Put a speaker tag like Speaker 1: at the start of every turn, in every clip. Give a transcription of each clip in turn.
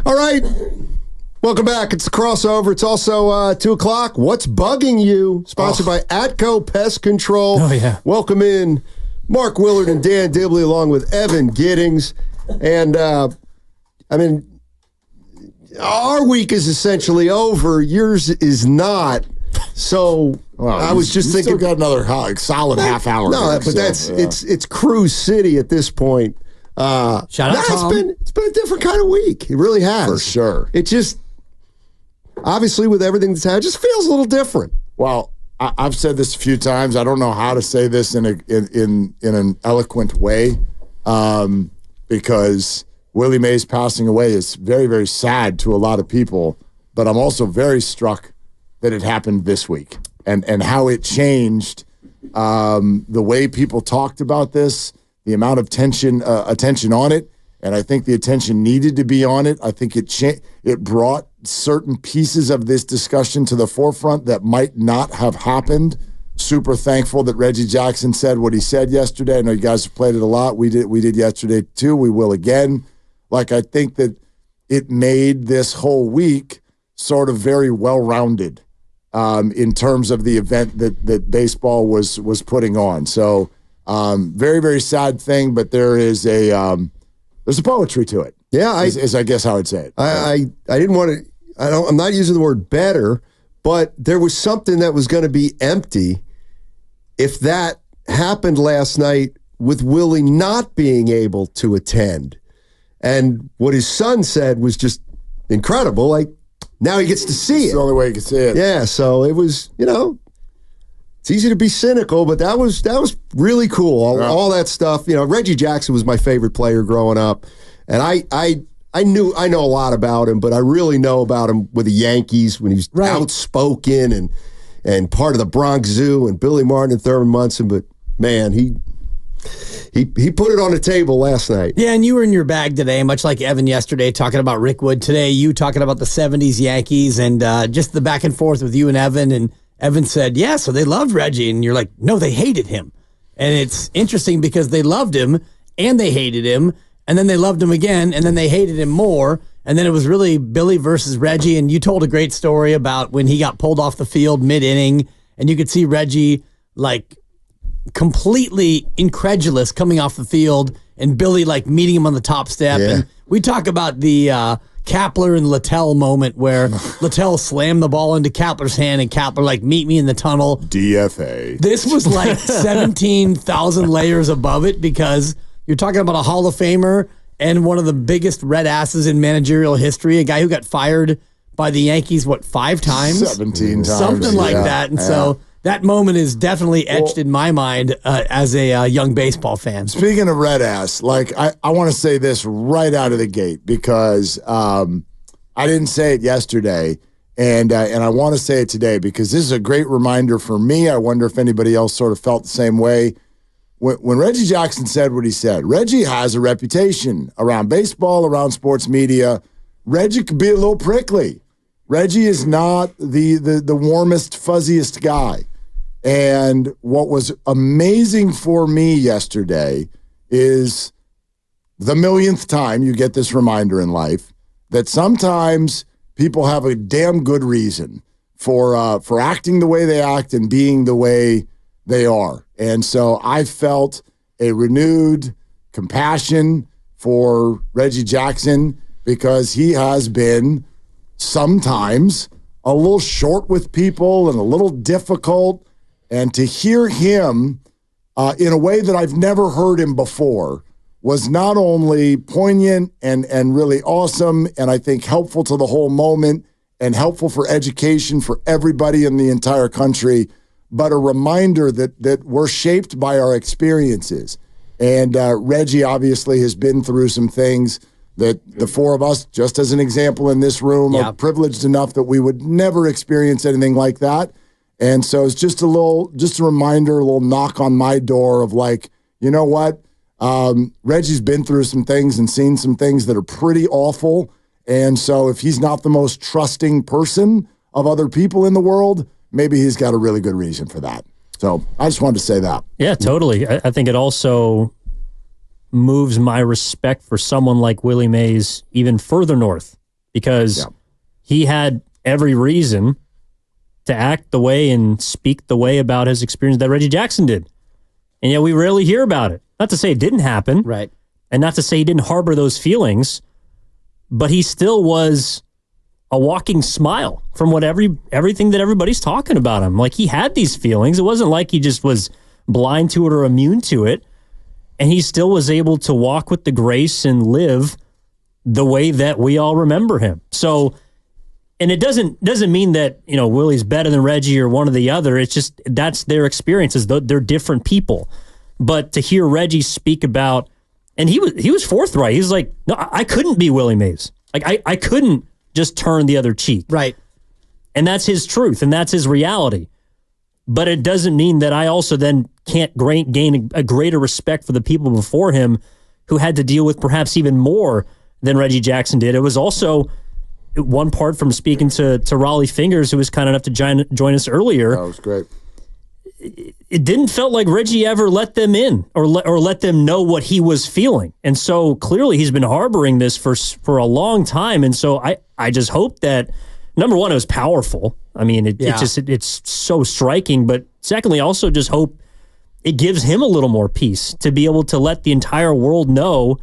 Speaker 1: All right. Welcome back. It's the crossover. It's also 2 o'clock. What's bugging you? Sponsored by ATCO Pest Control.
Speaker 2: Oh, yeah.
Speaker 1: Welcome in Mark Willard and Dan Dibley along with Evan Giddings. And, our week is essentially over. Yours is not. So I was just thinking.
Speaker 3: Still got another solid half hour.
Speaker 1: No, but it's Cruise City at this point.
Speaker 2: Shout out, Tom.
Speaker 1: It's been a different kind of week. It really has.
Speaker 3: For sure.
Speaker 1: It just, obviously with everything that's happened, it just feels a little different.
Speaker 3: Well, I've said this a few times. I don't know how to say this in an eloquent way, because Willie Mays passing away is very, very sad to a lot of people. But I'm also very struck that it happened this week and how it changed the way people talked about this, the amount of attention on it. And I think the attention needed to be on it. I think it brought certain pieces of this discussion to the forefront that might not have happened. Super thankful that Reggie Jackson said what he said yesterday. I know you guys have played it a lot. We did yesterday too. We will again. Like, I think that it made this whole week sort of very well-rounded in terms of the event that baseball was putting on. So very, very sad thing, but there's a poetry to it. Yeah, is I guess how I'd say it.
Speaker 1: I didn't want to. I'm not using the word better, but there was something that was going to be empty if that happened last night with Willie not being able to attend. And what his son said was just incredible. Like, now he gets to see it.
Speaker 3: It's the only way he could see it.
Speaker 1: Yeah, so it was, it's easy to be cynical, but that was really cool. All that stuff. Reggie Jackson was my favorite player growing up. And I know a lot about him, but I really know about him with the Yankees when he's outspoken and part of the Bronx Zoo and Billy Martin and Thurman Munson. But man, he put it on the table last night.
Speaker 2: Yeah, and you were in your bag today, much like Evan yesterday, talking about Rickwood. Today, you talking about the 70s Yankees and just the back and forth with you and Evan. And Evan said, yeah, so they loved Reggie. And you're like, no, they hated him. And it's interesting because they loved him and they hated him. And then they loved him again, and then they hated him more. And then it was really Billy versus Reggie. And you told a great story about when he got pulled off the field mid-inning, and you could see Reggie, like, completely incredulous coming off the field, and Billy, like, meeting him on the top step. Yeah. And we talk about the Kapler and Littell moment where Littell slammed the ball into Kapler's hand, and Kapler, like, meet me in the tunnel.
Speaker 3: DFA.
Speaker 2: This was, like, 17,000 layers above it because you're talking about a Hall of Famer and one of the biggest red asses in managerial history, a guy who got fired by the Yankees, 5 times?
Speaker 3: 17 times.
Speaker 2: Something like that. And so that moment is definitely etched in my mind as a young baseball fan.
Speaker 3: Speaking of red ass, like I want to say this right out of the gate because I didn't say it yesterday, and I want to say it today because this is a great reminder for me. I wonder if anybody else sort of felt the same way. When Reggie Jackson said what he said, Reggie has a reputation around baseball, around sports media. Reggie could be a little prickly. Reggie is not the warmest, fuzziest guy. And what was amazing for me yesterday is the millionth time you get this reminder in life that sometimes people have a damn good reason for acting the way they act and being the way they are. And so I felt a renewed compassion for Reggie Jackson because he has been sometimes a little short with people and a little difficult. And to hear him in a way that I've never heard him before was not only poignant and really awesome and I think helpful to the whole moment and helpful for education for everybody in the entire country, but a reminder that we're shaped by our experiences. And Reggie obviously has been through some things that the four of us, just as an example in this room, are privileged enough that we would never experience anything like that. And so it's just a reminder, a little knock on my door of like, you know what? Reggie's been through some things and seen some things that are pretty awful. And so if he's not the most trusting person of other people in the world, maybe he's got a really good reason for that. So I just wanted to say that.
Speaker 4: Yeah, totally. I think it also moves my respect for someone like Willie Mays even further north because he had every reason to act the way and speak the way about his experience that Reggie Jackson did. And yet we rarely hear about it. Not to say it didn't happen.
Speaker 2: Right.
Speaker 4: And not to say he didn't harbor those feelings, but he still was a walking smile from everything that everybody's talking about him. Like, he had these feelings. It wasn't like he just was blind to it or immune to it. And he still was able to walk with the grace and live the way that we all remember him. So, and it doesn't mean that, Willie's better than Reggie or one or the other. It's just that's their experiences. They're different people. But to hear Reggie speak about, and he was forthright. He was like, no, I couldn't be Willie Mays. Like, I couldn't just turn the other cheek.
Speaker 2: Right.
Speaker 4: And that's his truth, and that's his reality. But it doesn't mean that I also then can't gain a greater respect for the people before him who had to deal with perhaps even more than Reggie Jackson did. It was also one part from speaking to Raleigh Fingers, who was kind enough to join us earlier.
Speaker 3: That was great.
Speaker 4: It didn't feel like Reggie ever let them in or let them know what he was feeling. And so clearly he's been harboring this for a long time. And so I just hope that, number one, it was powerful. I mean, it's so striking. But secondly, also just hope it gives him a little more peace to be able to let the entire world know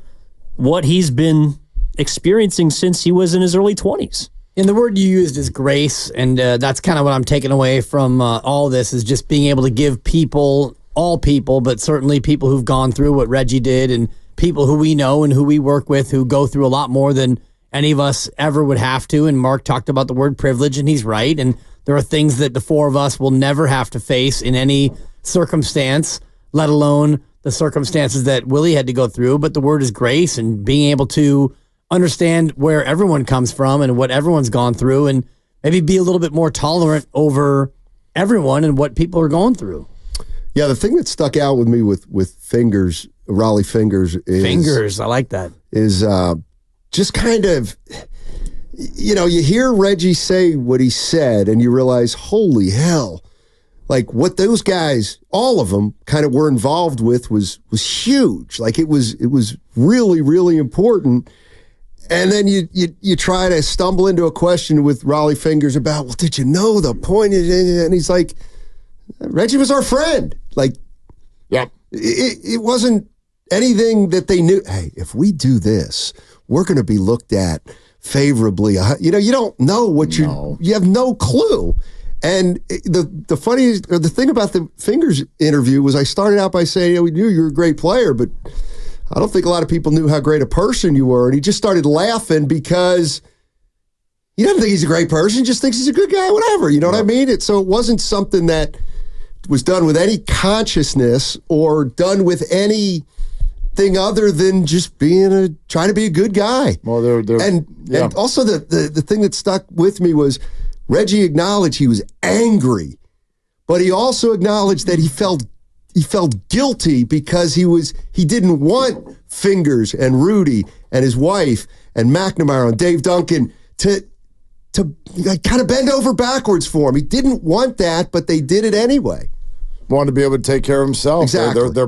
Speaker 4: what he's been experiencing since he was in his early 20s.
Speaker 2: And the word you used is grace, and that's kind of what I'm taking away from all this, is just being able to give people, all people, but certainly people who've gone through what Reggie did, and people who we know and who we work with who go through a lot more than any of us ever would have to. And Mark talked about the word privilege, and he's right. And there are things that the four of us will never have to face in any circumstance, let alone the circumstances that Willie had to go through. But the word is grace, and being able to understand where everyone comes from and what everyone's gone through, and maybe be a little bit more tolerant over everyone and what people are going through.
Speaker 1: Yeah, the thing that stuck out with me with Fingers, Raleigh Fingers, is
Speaker 2: Fingers, I like that.
Speaker 1: Is just kind of, you hear Reggie say what he said, and you realize, holy hell, like what those guys, all of them, kind of were involved with was huge. Like it was really, really important. And then you try to stumble into a question with Raleigh Fingers about, well, did you know the point? And he's like, Reggie was our friend. Like,
Speaker 3: yep.
Speaker 1: It wasn't anything that they knew. Hey, if we do this, we're going to be looked at favorably. You don't know what you have no clue. And the funniest, or the thing about the Fingers interview was I started out by saying, we knew you were a great player, but I don't think a lot of people knew how great a person you were. And he just started laughing because he doesn't think he's a great person. He just thinks he's a good guy, whatever. You know what I mean? So it wasn't something that was done with any consciousness or done with anything other than just trying to be a good guy.
Speaker 3: Well,
Speaker 1: and also the thing that stuck with me was Reggie acknowledged he was angry, but he also acknowledged that he felt guilty because he didn't want Fingers and Rudy and his wife and McNamara and Dave Duncan to kind of bend over backwards for him. He didn't want that, but they did it anyway.
Speaker 3: Wanted to be able to take care of himself.
Speaker 1: Exactly.
Speaker 3: They're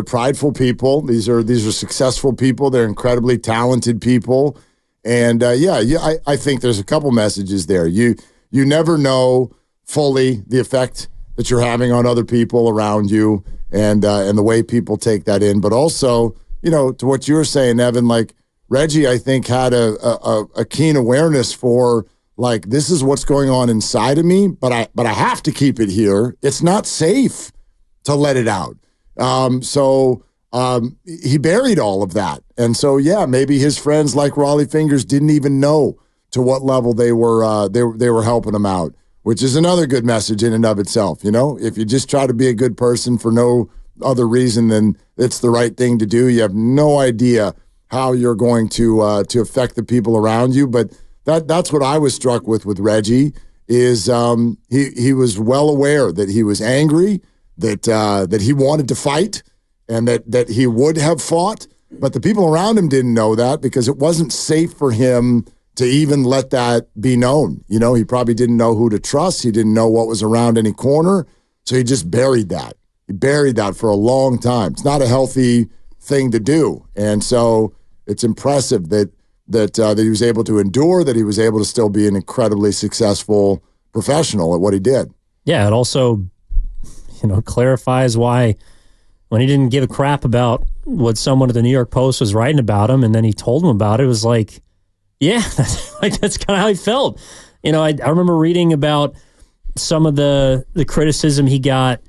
Speaker 3: prideful people. These are successful people. They're incredibly talented people. And I think there's a couple messages there. You never know fully the effect that you're having on other people around you, and the way people take that in. But also, to what you were saying, Evan, like Reggie, I think had a keen awareness for, like, this is what's going on inside of me, but I have to keep it here. It's not safe to let it out. So he buried all of that. And so, maybe his friends like Raleigh Fingers didn't even know to what level they were helping him out, which is another good message in and of itself. If you just try to be a good person for no other reason than it's the right thing to do, you have no idea how you're going to affect the people around you. But that's what I was struck with Reggie is he was well aware that he was angry, that he wanted to fight, and that he would have fought. But the people around him didn't know that because it wasn't safe for him to even let that be known. He probably didn't know who to trust. He didn't know what was around any corner. So he just buried that. He buried that for a long time. It's not a healthy thing to do. And so it's impressive that that he was able to endure, that he was able to still be an incredibly successful professional at what he did.
Speaker 4: Yeah, it also, clarifies why when he didn't give a crap about what someone at the New York Post was writing about him, and then he told him about it, it was like, yeah, that's kind of how he felt. I remember reading about some of the criticism he got.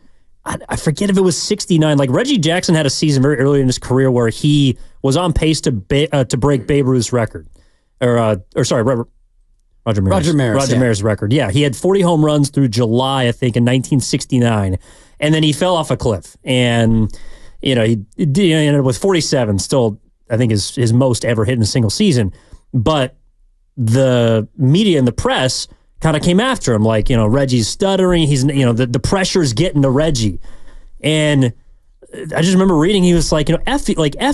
Speaker 4: I forget if it was 69. Like Reggie Jackson had a season very early in his career where he was on pace to break Babe Ruth's record, Roger Maris' record. Yeah, he had 40 home runs through July, I think, in 1969, and then he fell off a cliff. And he ended up with 47. Still, I think his most ever hit in a single season. But the media and the press kind of came after him, like, Reggie's stuttering. He's, the pressure's getting to Reggie. And I just remember reading, he was like, F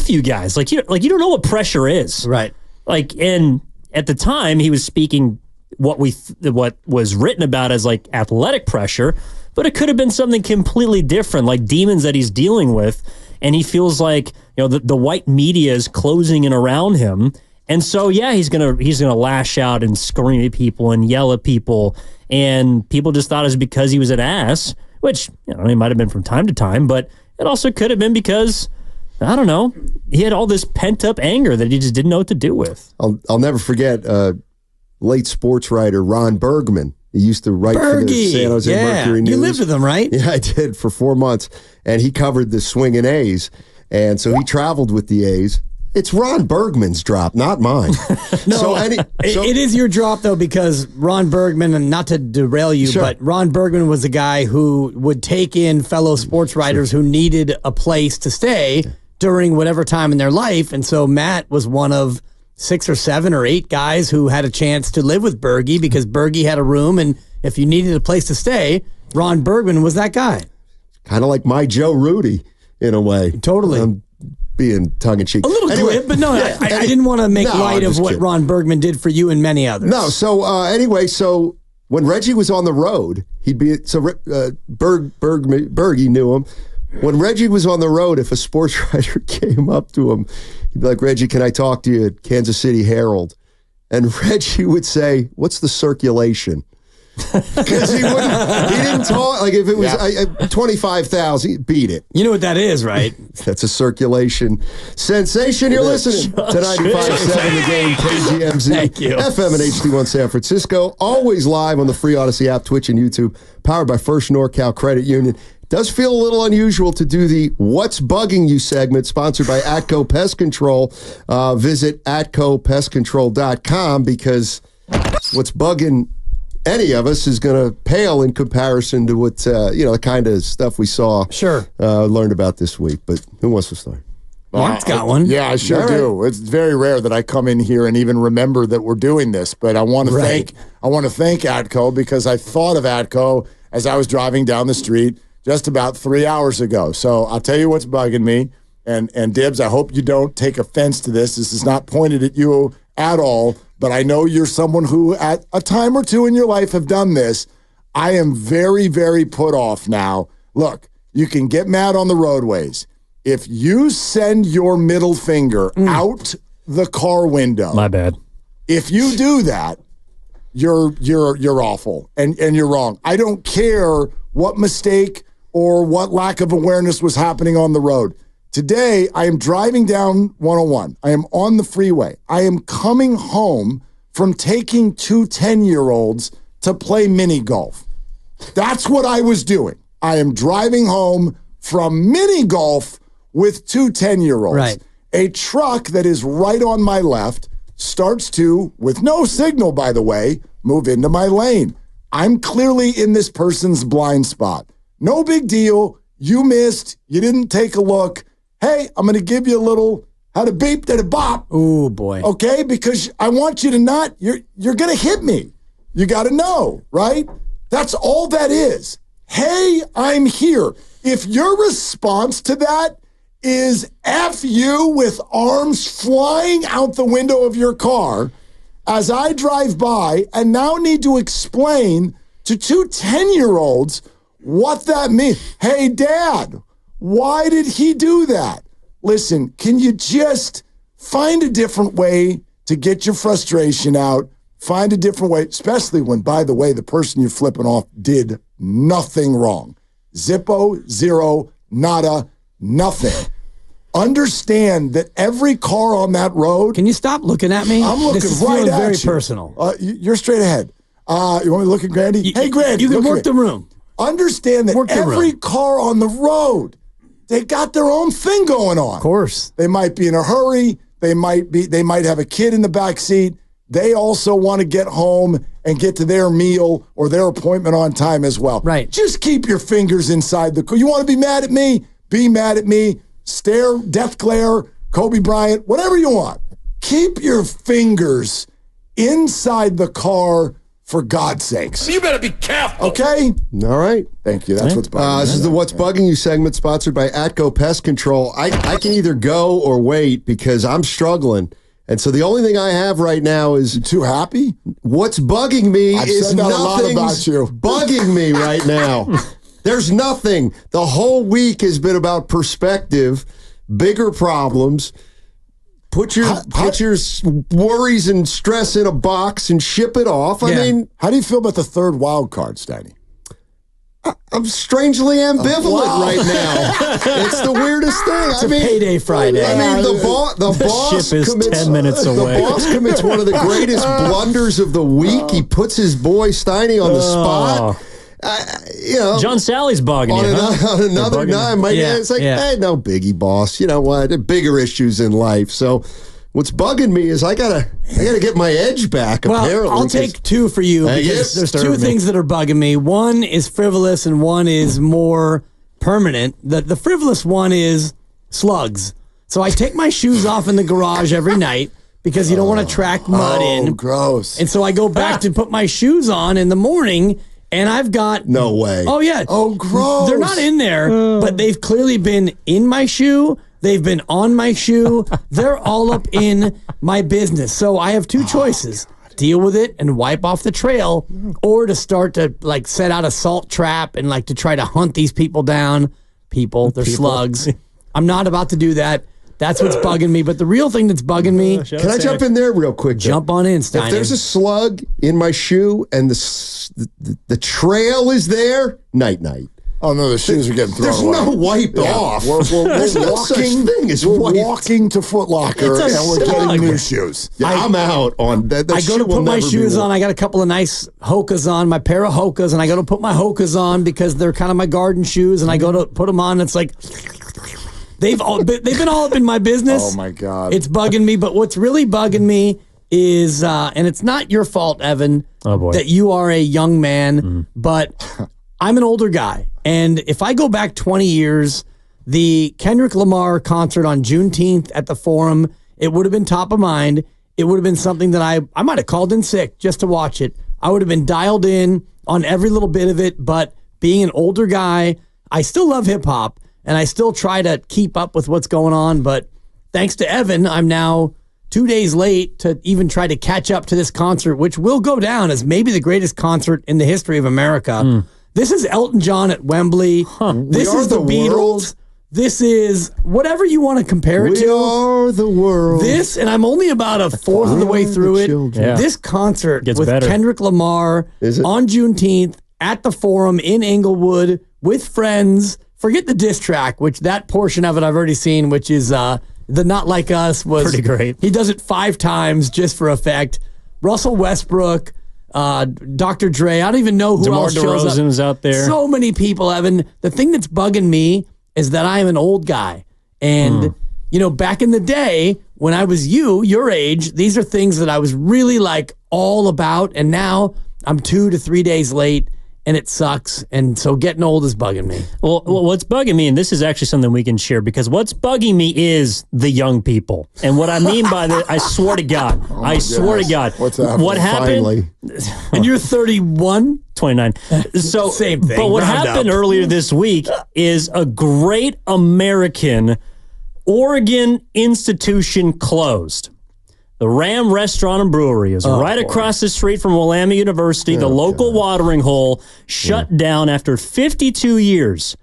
Speaker 4: you guys. Like, you don't know what pressure is.
Speaker 2: Right.
Speaker 4: Like, and at the time, he was speaking what was written about as, like, athletic pressure, but it could have been something completely different, like demons that he's dealing with. And he feels like, the white media is closing in around him. And so, yeah, he's gonna lash out and scream at people and yell at people, and people just thought it was because he was an ass, which he might have been from time to time, but it also could have been because, I don't know, he had all this pent up anger that he just didn't know what to do with.
Speaker 1: I'll never forget late sports writer Ron Bergman. He used to write for the San Jose Mercury News.
Speaker 2: You lived with him, right?
Speaker 1: Yeah, I did for 4 months, and he covered the swinging A's, and so he traveled with the A's. It's Ron Bergman's drop, not mine.
Speaker 2: It is your drop, though, because Ron Bergman, and not to derail you,
Speaker 1: Sure.
Speaker 2: but Ron Bergman was a guy who would take in fellow sports writers who needed a place to stay during whatever time in their life. And so Matt was one of 6 or 7 or 8 guys who had a chance to live with Bergie because Bergie had a room. And if you needed a place to stay, Ron Bergman was that guy.
Speaker 1: Kind of like my Joe Rudy, in a way.
Speaker 2: Totally.
Speaker 1: Being tongue-in-cheek.
Speaker 2: A little glib, but no, I didn't want to make light of what
Speaker 1: kidding.
Speaker 2: Ron Bergman did for you and many others.
Speaker 1: No, so when Reggie was on the road, he'd be Bergie knew him. When Reggie was on the road, if a sports writer came up to him, he'd be like, "Reggie, can I talk to you at Kansas City Herald?" And Reggie would say, "What's the circulation?" Because he didn't talk, like if it was 25,000, beat it.
Speaker 2: You know what that is, right?
Speaker 1: That's a circulation sensation. You're listening to 95.7 The Game, KGMZ,
Speaker 2: Thank you.
Speaker 1: FM and HD1 San Francisco. Always live on the free Odyssey app, Twitch, and YouTube. Powered by First NorCal Credit Union. It does feel a little unusual to do the What's Bugging You segment, sponsored by ATCO Pest Control. Visit ATCOPestControl.com because what's bugging any of us is going to pale in comparison to what, the kind of stuff we saw, learned about this week. But who wants to start?
Speaker 2: Mark's got one.
Speaker 3: Yeah, I sure do. It's very rare that I come in here and even remember that we're doing this. But I want to thank ATCO because I thought of ATCO as I was driving down the street just about 3 hours ago. So I'll tell you what's bugging me. And Dibs, I hope you don't take offense to this. This is not pointed at you at all. But I know you're someone who at a time or two in your life have done this. I am very, very put off now. Look, you can get mad on the roadways. If you send your middle finger out the car window.
Speaker 4: My bad.
Speaker 3: If you do that, you're awful and you're wrong. I don't care what mistake or what lack of awareness was happening on the road. Today, I am driving down 101. I am on the freeway. I am coming home from taking 2 10-year-olds to play mini golf. That's what I was doing. I am driving home from mini golf with 2 10-year-olds.
Speaker 2: Right.
Speaker 3: A truck that is right on my left starts to, with no signal, by the way, move into my lane. I'm clearly in this person's blind spot. No big deal. You missed. You didn't take a look. Hey, I'm going to give you a little how to beep to the bop.
Speaker 2: Ooh, boy.
Speaker 3: Okay? Because I want you to not, you're going to hit me. You got to know, right? That's all that is. Hey, I'm here. If your response to that is F you with arms flying out the window of your car as I drive by and now need to explain to 2 10-year-olds what that means. Hey, Dad, why did he do that? Listen, can you just find a different way to get your frustration out. Find a different way, especially when, by the way, the person you're flipping off did nothing wrong. Zippo, zero, nada, nothing. Understand that every car on that road.
Speaker 2: Can you stop looking at me?
Speaker 3: I'm looking
Speaker 2: this is
Speaker 3: right
Speaker 2: feeling
Speaker 3: at
Speaker 2: very
Speaker 3: you.
Speaker 2: personal.
Speaker 3: You're straight ahead. You want me to look at Grandy? Hey, Grandy.
Speaker 2: You can
Speaker 3: look at
Speaker 2: work
Speaker 3: me.
Speaker 2: the room.
Speaker 3: Understand that every car on the road, they got their own thing going on.
Speaker 2: Of course.
Speaker 3: They might be in a hurry. They might have a kid in the back seat. They also want to get home and get to their meal or their appointment on time as well.
Speaker 2: Right.
Speaker 3: Just keep your fingers inside the car. You want to be mad at me? Be mad at me. Stare, death glare, Kobe Bryant, whatever you want. Keep your fingers inside the car, for God's sakes.
Speaker 5: You better be careful.
Speaker 3: Okay?
Speaker 1: All right.
Speaker 3: Thank you. That's what's bugging me.
Speaker 1: This is the What's Bugging You segment sponsored by ATCO Pest Control. I can either go or wait because I'm struggling. And so the only thing I have right now is...
Speaker 3: You too happy?
Speaker 1: What's bugging me
Speaker 3: I've
Speaker 1: is
Speaker 3: said that a lot about
Speaker 1: nothing's
Speaker 3: you.
Speaker 1: bugging me right now. There's nothing. The whole week has been about perspective, bigger problems. Put your worries and stress in a box and ship it off. I mean,
Speaker 3: how do you feel about the third wild card, Steiny?
Speaker 1: I'm strangely ambivalent right now. It's the weirdest thing.
Speaker 2: It's a payday Friday.
Speaker 1: I mean, the boss
Speaker 4: ship is
Speaker 1: commits
Speaker 4: 10 minutes away.
Speaker 1: The boss commits one of the greatest blunders of the week. He puts his boy Steiny on the spot.
Speaker 4: John Sally's bugging you, huh?
Speaker 1: On another night, it's like, hey, no biggie, boss. You know what? There are bigger issues in life. So what's bugging me is I gotta get my edge back.
Speaker 2: Well,
Speaker 1: apparently,
Speaker 2: I'll take two for you because there's two things that are bugging me. One is frivolous and one is more permanent. The frivolous one is slugs. So I take my shoes off in the garage every night because you don't want to track mud in.
Speaker 3: Gross.
Speaker 2: And so I go back to put my shoes on in the morning. And I've got...
Speaker 1: No way.
Speaker 2: Oh, yeah.
Speaker 3: Oh, gross.
Speaker 2: They're not in there, but they've clearly been in my shoe. They've been on my shoe. They're all up in my business. So I have two choices. Deal with it and wipe off the trail, or to start to, like, set out a salt trap and, like, to try to hunt these people down. They're slugs. I'm not about to do that. That's what's bugging me. But the real thing that's bugging me...
Speaker 1: Can I jump in there real quick?
Speaker 2: Jump on in, Steiny.
Speaker 1: If there's a slug in my shoe and the trail is there, night-night.
Speaker 3: Oh, no, the shoes are getting thrown
Speaker 1: There's
Speaker 3: away.
Speaker 1: no wipe off.
Speaker 3: There's
Speaker 1: no such thing as wipe.
Speaker 3: We're walking to Foot Locker
Speaker 2: It's a
Speaker 3: and we're
Speaker 2: slug.
Speaker 3: getting new shoes.
Speaker 1: Yeah, I'm out on that.
Speaker 2: I go to put my shoes on. I got a couple of nice Hokas on, my pair of Hokas, and I go to put my Hokas on because they're kind of my garden shoes, and I go to put them on, and it's like... They've been all up in my business.
Speaker 3: Oh, my God.
Speaker 2: It's bugging me. But what's really bugging me is, and it's not your fault, Evan, that you are a young man, but I'm an older guy. And if I go back 20 years, the Kendrick Lamar concert on Juneteenth at the Forum, it would have been top of mind. It would have been something that I might have called in sick just to watch it. I would have been dialed in on every little bit of it. But being an older guy, I still love hip hop. And I still try to keep up with what's going on. But thanks to Evan, I'm now 2 days late to even try to catch up to this concert, which will go down as maybe the greatest concert in the history of America. This is Elton John at Wembley. This is the Beatles.
Speaker 1: World?
Speaker 2: This is whatever you want to compare it to.
Speaker 1: We are the world.
Speaker 2: This, and I'm only about a fourth of the way through it.
Speaker 4: Yeah.
Speaker 2: This concert
Speaker 4: Gets
Speaker 2: with
Speaker 4: better.
Speaker 2: Kendrick Lamar on Juneteenth at the Forum in Inglewood with friends. Forget the diss track, which that portion of it I've already seen, which is the Not Like Us was
Speaker 4: pretty great.
Speaker 2: He does it 5 times just for effect. Russell Westbrook, Dr. Dre. I don't even know who
Speaker 4: DeMar
Speaker 2: else shows up.
Speaker 4: DeRozan's out there.
Speaker 2: So many people, Evan. The thing that's bugging me is that I am an old guy. And, you know, back in the day when I was your age, these are things that I was really like all about. And now I'm 2 to 3 days late. And it sucks. And so getting old is bugging me.
Speaker 4: Well, what's bugging me, and this is actually something we can share, because what's bugging me is the young people. And what I mean by that, I swear to God. I swear to God.
Speaker 3: What's happening?
Speaker 4: What happened?
Speaker 1: Finally.
Speaker 2: And you're 31?
Speaker 4: 29. So,
Speaker 2: Same thing.
Speaker 4: But what
Speaker 2: Round
Speaker 4: happened
Speaker 2: up.
Speaker 4: earlier this week is a great American Oregon institution closed. The Ram Restaurant and Brewery is right across the street from Willamette University. The local watering hole shut down after 52 years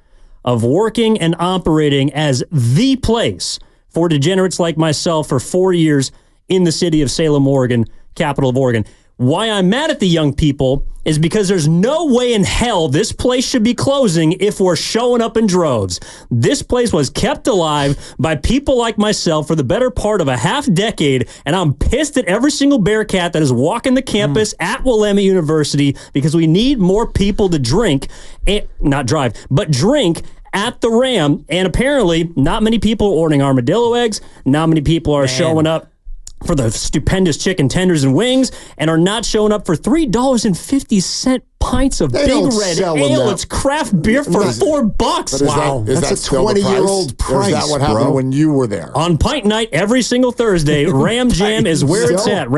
Speaker 4: of working and operating as the place for degenerates like myself for 4 years. in the city of Salem, Oregon, capital of Oregon. Why I'm mad at the young people is because there's no way in hell this place should be closing if we're showing up in droves. This place was kept alive by people like myself for the better part of a half decade, and I'm pissed at every single Bearcat that is walking the campus at Willamette University because we need more people to drink, and not drive, but drink at the Ram. And apparently, not many people are ordering armadillo eggs. Not many people are showing up for the stupendous chicken tenders and wings, and are not showing up for $3.50 pints of Big Red Ale. It's craft beer for $4.
Speaker 3: Wow. That's a
Speaker 1: 20-year-old price,
Speaker 3: Is that what happened when you were there?
Speaker 4: On Pint Night every single Thursday, Ram Jam is where it's at.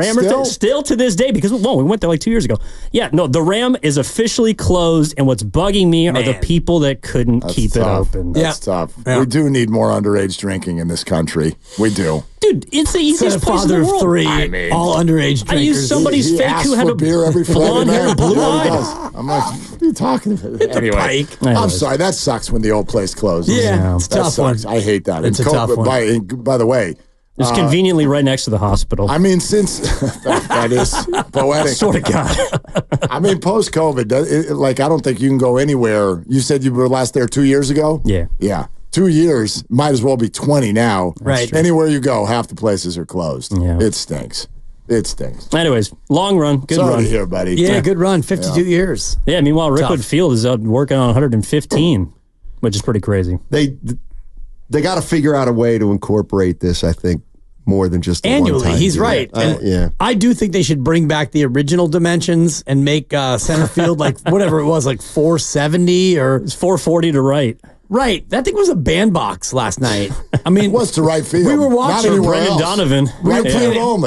Speaker 4: Still to this day, because, we went there like 2 years ago. Yeah, no, the Ram is officially closed, and what's bugging me are the people that couldn't keep it open.
Speaker 3: That's tough. Yeah. We do need more underage drinking in this country. We do.
Speaker 4: Dude, it's the easiest place in the world.
Speaker 2: Father of three, all underage drinkers.
Speaker 4: I used somebody's fake who had a
Speaker 3: beer every
Speaker 4: blonde hair and blue eyes.
Speaker 3: I'm like, what are you talking about? Anyway, I'm sorry. That sucks when the old place closes.
Speaker 2: Yeah, it's a tough one.
Speaker 3: I hate that.
Speaker 2: It's a tough one.
Speaker 3: By the way,
Speaker 4: it's conveniently right next to the hospital.
Speaker 3: I mean, since that is poetic.
Speaker 4: Sort of God.
Speaker 3: I mean, post-COVID, I don't think you can go anywhere. You said you were last there 2 years ago?
Speaker 4: Yeah.
Speaker 3: Yeah. 2 years, might as well be 20 now.
Speaker 2: Right.
Speaker 3: Anywhere you go, half the places are closed.
Speaker 4: Yeah.
Speaker 3: It stinks. It stinks.
Speaker 4: Anyways, long run. Good
Speaker 3: Sorry
Speaker 4: run.
Speaker 3: to hear, buddy.
Speaker 2: Yeah, good run. 52 years.
Speaker 4: Yeah, meanwhile, Rickwood Field is out working on 115, which is pretty crazy.
Speaker 1: They got to figure out a way to incorporate this, I think, more than just
Speaker 2: annually. He's right.
Speaker 1: Yeah.
Speaker 2: I do think they should bring back the original dimensions and make center field like whatever it was, like 470 or
Speaker 4: it's 440 to right.
Speaker 2: Right. That thing was a bandbox last night. I mean,
Speaker 3: it was to right field.
Speaker 2: We were watching
Speaker 4: Brendan Donovan.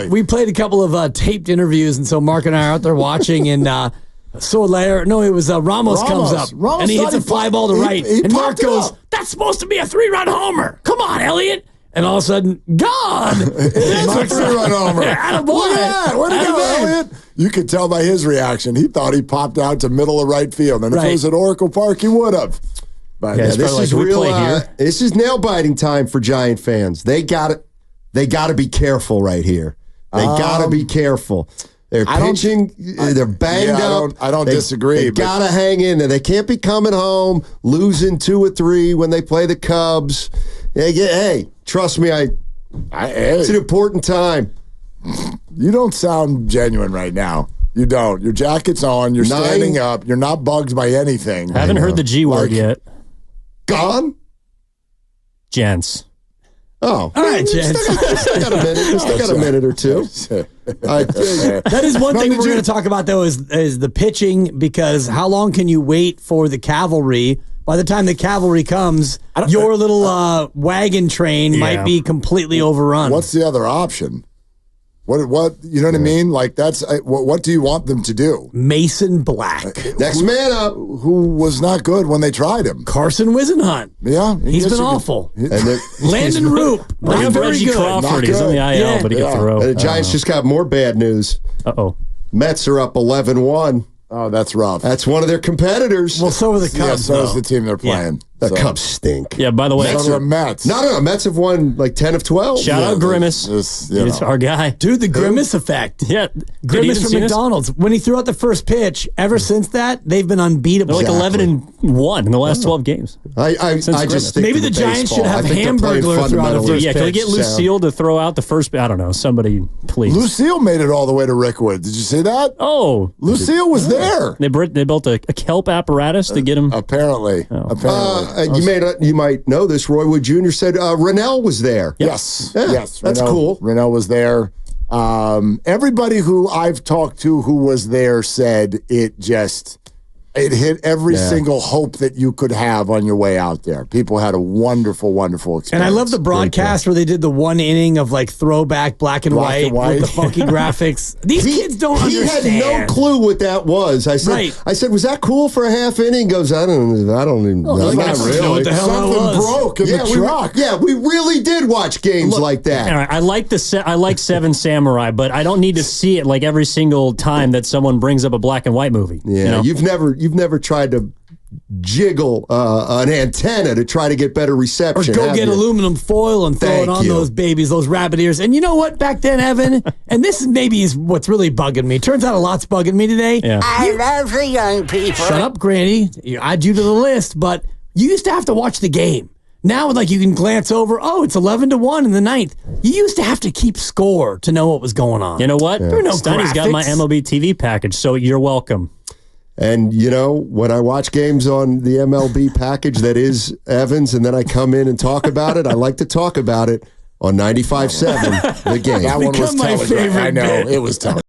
Speaker 2: We played a couple of taped interviews, and so Mark and I are out there watching, and Ramos comes up, and he hits a fly ball to right, and Mark goes, "That's supposed to be a 3-run homer. Come on, Elliot." And all of a sudden, gone.
Speaker 3: It's a 3-run homer.
Speaker 2: Attaboy.
Speaker 3: Look at that. Where'd it go, Elliot? You could tell by his reaction. He thought he popped out to middle of right field. And if it was at Oracle Park, he would have. But
Speaker 1: this is real. This is nail biting time for Giant fans. They got to be careful right here. They got to be careful. They're pitching. They're banged up.
Speaker 3: I don't disagree.
Speaker 1: They got to hang in there. They can't be coming home losing 2 or 3 when they play the Cubs. Hey, trust me. It's an important time.
Speaker 3: You don't sound genuine right now. You don't. Your jacket's on. You're standing up. You're not bugged by anything.
Speaker 4: I haven't heard the G word yet.
Speaker 1: Gone?
Speaker 4: Gents.
Speaker 1: Oh.
Speaker 2: All right, gents.
Speaker 1: Still got a minute. Still got a minute or two.
Speaker 2: That is one thing we're going to talk about, though, is the pitching, because how long can you wait for the cavalry? By the time the cavalry comes, your little wagon train might be completely overrun.
Speaker 3: What's the other option? What you know what I mean? Like, that's what do you want them to do?
Speaker 2: Mason Black.
Speaker 1: Next man up.
Speaker 3: Who was not good when they tried him?
Speaker 2: Carson Wisenhunt.
Speaker 3: Yeah.
Speaker 2: He's been awful. Landon Roop.
Speaker 4: Bring up Reggie Crawford. He's on the IL, but he can throw.
Speaker 1: And the Giants just got more bad news.
Speaker 4: Uh-oh.
Speaker 1: Mets are up 11-1.
Speaker 3: Oh, that's rough.
Speaker 1: That's one of their competitors.
Speaker 2: Well, so are the Cubs.
Speaker 3: Yeah, so is the team they're playing.
Speaker 1: The Cubs stink.
Speaker 4: Yeah, by the way.
Speaker 3: So are the Mets.
Speaker 1: No. Mets have won like 10 of 12.
Speaker 4: Shout out Grimace. He's our guy.
Speaker 2: Dude, the Grimace effect.
Speaker 4: Yeah.
Speaker 2: Grimace from McDonald's. When he threw out the first pitch, ever since that, they've been unbeatable.
Speaker 4: They're like 11-1 in the last 12 games.
Speaker 1: I just think
Speaker 2: maybe the Giants should have Hamburglar throw out the first pitch.
Speaker 4: Can we get Lucille to throw out the first? I don't know. Somebody, please.
Speaker 3: Lucille made it all the way to Rickwood. Did you see that?
Speaker 4: Oh.
Speaker 3: Lucille was there.
Speaker 4: They built a kelp apparatus to get him.
Speaker 3: Apparently.
Speaker 1: You might know this. Roy Wood Jr. said Rennell was there.
Speaker 3: Yes.
Speaker 1: Yeah,
Speaker 3: yes.
Speaker 1: That's cool.
Speaker 3: Rennell was there. Everybody who I've talked to who was there said it hit every single hope that you could have on your way out there. People had a wonderful, wonderful experience.
Speaker 2: And I love the broadcast where they did the 1 inning of like throwback black and white with the funky graphics. These kids don't understand.
Speaker 1: He had no clue what that was. I said, was that cool for a half inning? He goes, I don't even know. Not really.
Speaker 2: What the hell
Speaker 3: Something broke in the truck.
Speaker 1: We really did watch games like that.
Speaker 4: All right, I like Seven Samurai, but I don't need to see it like every single time that someone brings up a black and white movie.
Speaker 1: Yeah,
Speaker 4: you know?
Speaker 1: You've never tried to jiggle an antenna to try to get better
Speaker 2: Or
Speaker 1: reception.
Speaker 2: go get aluminum foil and throw it
Speaker 1: Thank
Speaker 2: on
Speaker 1: you.
Speaker 2: those babies, those rabbit ears. And you know what? Back then, Evan, and this maybe is what's really bugging me. Turns out a lot's bugging me today.
Speaker 4: Yeah.
Speaker 5: I love the young people.
Speaker 2: Shut up, Granny. You add you to the list, but you used to have to watch the game. Now, like, you can glance over, oh, it's 11-1 in the ninth. You used to have to keep score to know what was going on.
Speaker 4: You know what?
Speaker 2: There are no
Speaker 4: Steiny's got my
Speaker 2: graphics.
Speaker 4: MLB TV package, so you're welcome.
Speaker 1: And, you know, when I watch games on the MLB package that is Evans, and then I come in and talk about it, I like to talk about it on 95.7, the game.
Speaker 3: That one was
Speaker 2: Become my
Speaker 3: telegraphed.
Speaker 2: favorite
Speaker 3: I know.
Speaker 2: bit.
Speaker 3: It was telegraphed.